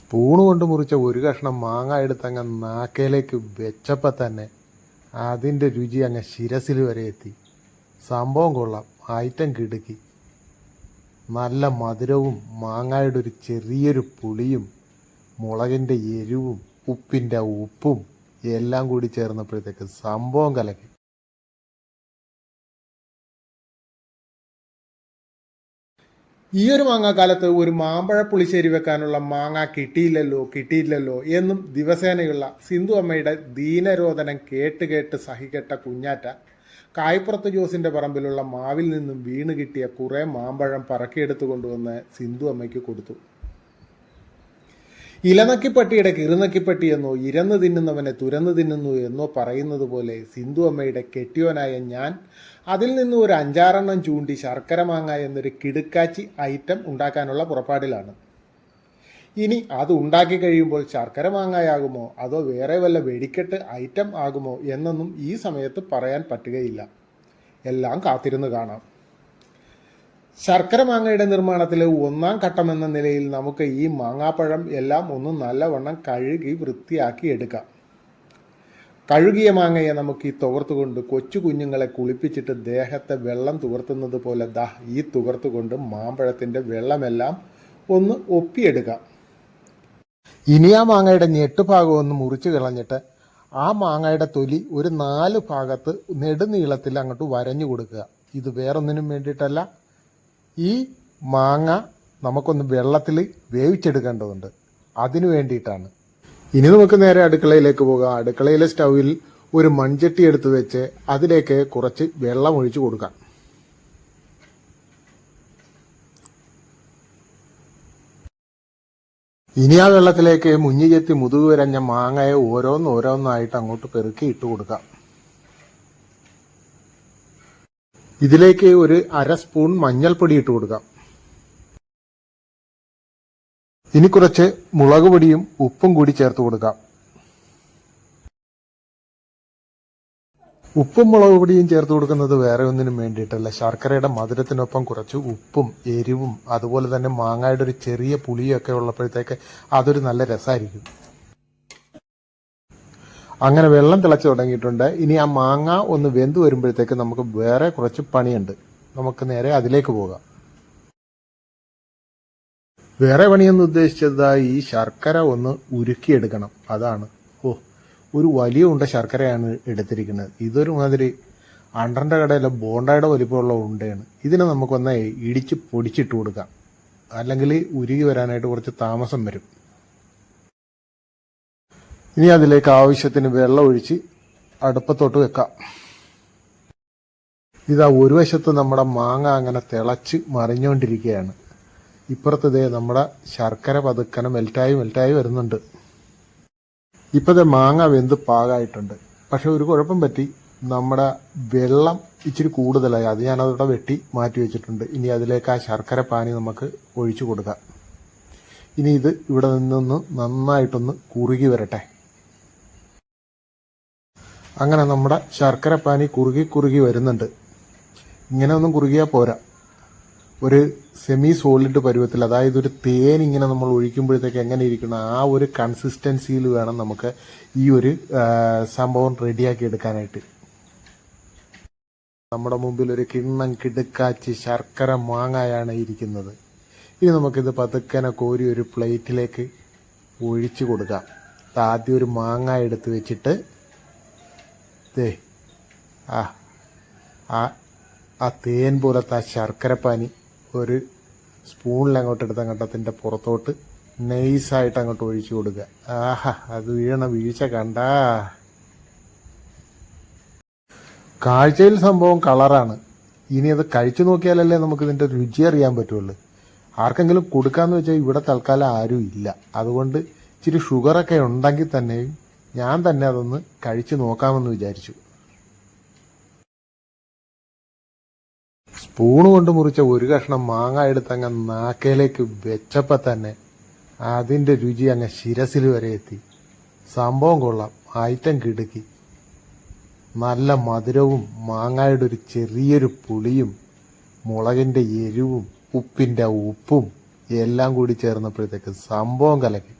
Spoon കൊണ്ട് മുറിച്ച ഒരു കഷ്ണം മാങ്ങ എടുത്തങ്ങ് നാക്കയിലേക്ക് വെച്ചപ്പോൾ തന്നെ അതിൻ്റെ രുചി അങ്ങ് ശിരസിൽ വരെ എത്തി. സംഭവം കൊള്ളാം, ഐറ്റം കിടുക്കി. നല്ല മധുരവും മാങ്ങയുടെ ഒരു ചെറിയൊരു പുളിയും മുളകിൻ്റെ എരിവും ഉപ്പിൻ്റെ ഉപ്പും എല്ലാം കൂടി ചേർന്നപ്പോഴത്തേക്ക് സംഭവം കലക്കി. ഈ ഒരു മാങ്ങാക്കാലത്ത് ഒരു മാമ്പഴ പുളിശ്ശേരി വെക്കാനുള്ള മാങ്ങ കിട്ടിയില്ലല്ലോ എന്നും ദിവസേനയുള്ള സിന്ധു അമ്മയുടെ ദീനരോധനം കേട്ട് സഹികെട്ട കുഞ്ഞാറ്റ കായ്പുറത്ത് ജോസിൻ്റെ പറമ്പിലുള്ള മാവിൽ നിന്നും വീണ് കിട്ടിയ കുറേ മാമ്പഴം പറക്കിയെടുത്തു കൊണ്ടുവന്ന് സിന്ധു അമ്മയ്ക്ക് കൊടുത്തു. ഇലനക്കിപ്പട്ടിയുടെ കിറുനക്കിപ്പട്ടി എന്നോ ഇരന്ന് തിന്നുന്നവനെ തുരന്നു തിന്നുന്നു എന്നോ പറയുന്നത് പോലെ സിന്ധു അമ്മയുടെ കെട്ടിയോനായ ഞാൻ അതിൽ നിന്ന് ഒരു 5-6 ചൂണ്ടി ശർക്കര മാങ്ങ എന്നൊരു കിടുക്കാച്ചി ഐറ്റം ഉണ്ടാക്കാനുള്ള പുറപ്പാടിലാണ്. ഇനി അത് ഉണ്ടാക്കി കഴിയുമ്പോൾ ശർക്കര മാങ്ങയാകുമോ അതോ വേറെ വല്ല വെടിക്കെട്ട് ഐറ്റം ആകുമോ എന്നൊന്നും ഈ സമയത്ത് പറയാൻ പറ്റുകയില്ല. എല്ലാം കാത്തിരുന്ന് കാണാം. ശർക്കര മാങ്ങയുടെ നിർമ്മാണത്തിലെ 1-ാം ഘട്ടമെന്ന നിലയിൽ നമുക്ക് ഈ മാങ്ങാപ്പഴം എല്ലാം ഒന്ന് നല്ലവണ്ണം കഴുകി വൃത്തിയാക്കി എടുക്കാം. കഴുകിയ മാങ്ങയെ നമുക്ക് ഈ തുകർത്തുകൊണ്ട് കൊച്ചു കുഞ്ഞുങ്ങളെ കുളിപ്പിച്ചിട്ട് ദേഹത്തെ വെള്ളം തുകർത്തുന്നത് പോലെ ഈ തുകർത്തുകൊണ്ട് മാമ്പഴത്തിൻ്റെ വെള്ളമെല്ലാം ഒന്ന് ഒപ്പിയെടുക്കാം. ഇനി ആ മാങ്ങയുടെ ഞെട്ടുഭാഗം ഒന്ന് മുറിച്ച് കളഞ്ഞിട്ട് ആ മാങ്ങയുടെ തൊലി ഒരു 4 ഭാഗത്ത് നെടുനീളത്തിൽ അങ്ങോട്ട് വരഞ്ഞു കൊടുക്കുക. ഇത് വേറൊന്നിനും വേണ്ടിയിട്ടല്ല, ഈ മാങ്ങ നമുക്കൊന്ന് വെള്ളത്തിൽ വേവിച്ചെടുക്കേണ്ടതുണ്ട്, അതിനു വേണ്ടിയിട്ടാണ്. ഇനി നമുക്ക് നേരെ അടുക്കളയിലേക്ക് പോകാം. അടുക്കളയിലെ സ്റ്റൗവിൽ ഒരു മൺചട്ടി എടുത്ത് വെച്ച് അതിലേക്ക് കുറച്ച് വെള്ളം ഒഴിച്ചു കൊടുക്കാം. ഇനി ആ വെള്ളത്തിലേക്ക് മുഞ്ഞിചെത്തി മുതുകു വരഞ്ഞ മാങ്ങയെ ഓരോന്നായിട്ട് അങ്ങോട്ട് പെറുക്കി ഇട്ട് കൊടുക്കാം. ഇതിലേക്ക് ഒരു 1/2 സ്പൂൺ മഞ്ഞൾപ്പൊടി ഇട്ട് കൊടുക്കാം. ഇനി കുറച്ച് മുളക് പൊടിയും ഉപ്പും കൂടി ചേർത്ത് കൊടുക്കാം. ഉപ്പും മുളക് പൊടിയും ചേർത്ത് കൊടുക്കുന്നത് വേറെ ഒന്നിനും വേണ്ടിയിട്ടല്ല, ശർക്കരയുടെ മധുരത്തിനൊപ്പം കുറച്ച് ഉപ്പും എരിവും അതുപോലെ തന്നെ മാങ്ങയുടെ ഒരു ചെറിയ പുളിയൊക്കെ ഉള്ളപ്പോഴത്തേക്ക് അതൊരു നല്ല രസമായിരിക്കും. അങ്ങനെ വെള്ളം തിളച്ച് തുടങ്ങിയിട്ടുണ്ട്. ഇനി ആ മാങ്ങ ഒന്ന് വെന്ത് വരുമ്പോഴത്തേക്ക് നമുക്ക് വേറെ കുറച്ച് പണിയുണ്ട്. നമുക്ക് നേരെ അതിലേക്ക് പോകാം. വേറെ പണിയെന്ന് ഉദ്ദേശിച്ചത് ഈ ശർക്കര ഒന്ന് ഉരുക്കിയെടുക്കണം, അതാണ്. ഒരു വലിയ ഉണ്ട ശർക്കരയാണ് എടുത്തിരിക്കുന്നത്. ഇതൊരു മാതിരി അണ്ടറിൻ്റെ കടയിലെ ബോണ്ടയുടെ വലിപ്പമുള്ള ഉണ്ടയാണ്. ഇതിനെ നമുക്കൊന്ന് ഇടിച്ച് പൊടിച്ചിട്ട് കൊടുക്കാം, അല്ലെങ്കിൽ ഉരുകി വരാനായിട്ട് കുറച്ച് താമസം വരും. ഇനി അതിലേക്ക് ആവശ്യത്തിന് വെള്ളം ഒഴിച്ച് അടുപ്പത്തോട്ട് വെക്കാം. ഇതാ ഒരു വശത്ത് നമ്മുടെ മാങ്ങ അങ്ങനെ തിളച്ച് മറിഞ്ഞുകൊണ്ടിരിക്കുകയാണ്. ഇപ്പുറത്തതേ നമ്മുടെ ശർക്കര പതുക്കനെ മെൽറ്റായി വരുന്നുണ്ട്. ഇപ്പോഴത്തെ മാങ്ങ വെന്ത് പാകമായിട്ടുണ്ട്. പക്ഷെ ഒരു കുഴപ്പം പറ്റി, നമ്മുടെ വെള്ളം ഇച്ചിരി കൂടുതലായി. അത് ഞാനതോടെ വെട്ടി മാറ്റി വെച്ചിട്ടുണ്ട്. ഇനി അതിലേക്ക് ആ ശർക്കര പാനി നമുക്ക് ഒഴിച്ചു കൊടുക്കാം. ഇനി ഇത് ഇവിടെ നിന്നൊന്ന് നന്നായിട്ടൊന്ന് കുറുകി വരട്ടെ. അങ്ങനെ നമ്മുടെ ശർക്കര പാനി കുറുകി വരുന്നുണ്ട്. ഇങ്ങനെ ഒന്നും കുറുകിയാൽ പോരാ, ഒരു സെമി സോളിഡ് പരുവത്തിൽ, അതായത് ഒരു തേൻ ഇങ്ങനെ നമ്മൾ ഒഴിക്കുമ്പോഴത്തേക്ക് എങ്ങനെ ഇരിക്കണം ആ ഒരു കൺസിസ്റ്റൻസിയിൽ വേണം നമുക്ക് ഈ ഒരു സംഭവം റെഡിയാക്കി എടുക്കാനായിട്ട്. നമ്മുടെ മുമ്പിൽ ഒരു കിണ്ണം കിടുക്കാച്ചി ശർക്കര മാങ്ങയാണ് ഇരിക്കുന്നത്. ഇനി നമുക്കിത് പതുക്കനെ കോരി ഒരു പ്ലേറ്റിലേക്ക് ഒഴിച്ചു കൊടുക്കാം. ആദ്യം ഒരു മാങ്ങ എടുത്ത് വെച്ചിട്ട് ആ തേൻ പോലത്തെ ആ ശർക്കരപ്പാനി ഒരു സ്പൂണിൽ അങ്ങോട്ട് എടുത്ത് അങ്ങോട്ടത്തിൻ്റെ പുറത്തോട്ട് നൈസായിട്ട് അങ്ങോട്ട് ഒഴിച്ചു കൊടുക്കുക. അത് വീഴ്ച കണ്ടാ. കാഴ്ചയിൽ സംഭവം കളറാണ്. ഇനി അത് കഴിച്ചു നോക്കിയാലല്ലേ നമുക്ക് ഇതിൻ്റെ രുചി അറിയാൻ പറ്റുള്ളൂ. ആർക്കെങ്കിലും കൊടുക്കാന്ന് വെച്ചാൽ ഇവിടെ തൽക്കാലം ആരും ഇല്ല. അതുകൊണ്ട് ഇച്ചിരി ഷുഗറൊക്കെ ഉണ്ടെങ്കിൽ തന്നെയും ഞാൻ തന്നെ അതൊന്ന് കഴിച്ചു നോക്കാമെന്ന് വിചാരിച്ചു. സ്പൂണ് കൊണ്ട് മുറിച്ച ഒരു കഷ്ണം മാങ്ങ എടുത്തങ്ങ് നാക്കയിലേക്ക് വെച്ചപ്പോൾ തന്നെ അതിൻ്റെ രുചി അങ്ങ് ശിരസിൽ വരെ എത്തി. സംഭവം കൊള്ളാം, ഐറ്റം കിടുക്കി. നല്ല മധുരവും മാങ്ങയുടെ ഒരു ചെറിയൊരു പുളിയും മുളകിൻ്റെ എരിവും ഉപ്പിൻ്റെ ഉപ്പും എല്ലാം കൂടി ചേർന്നപ്പോഴത്തേക്ക് സംഭവം കലക്കി.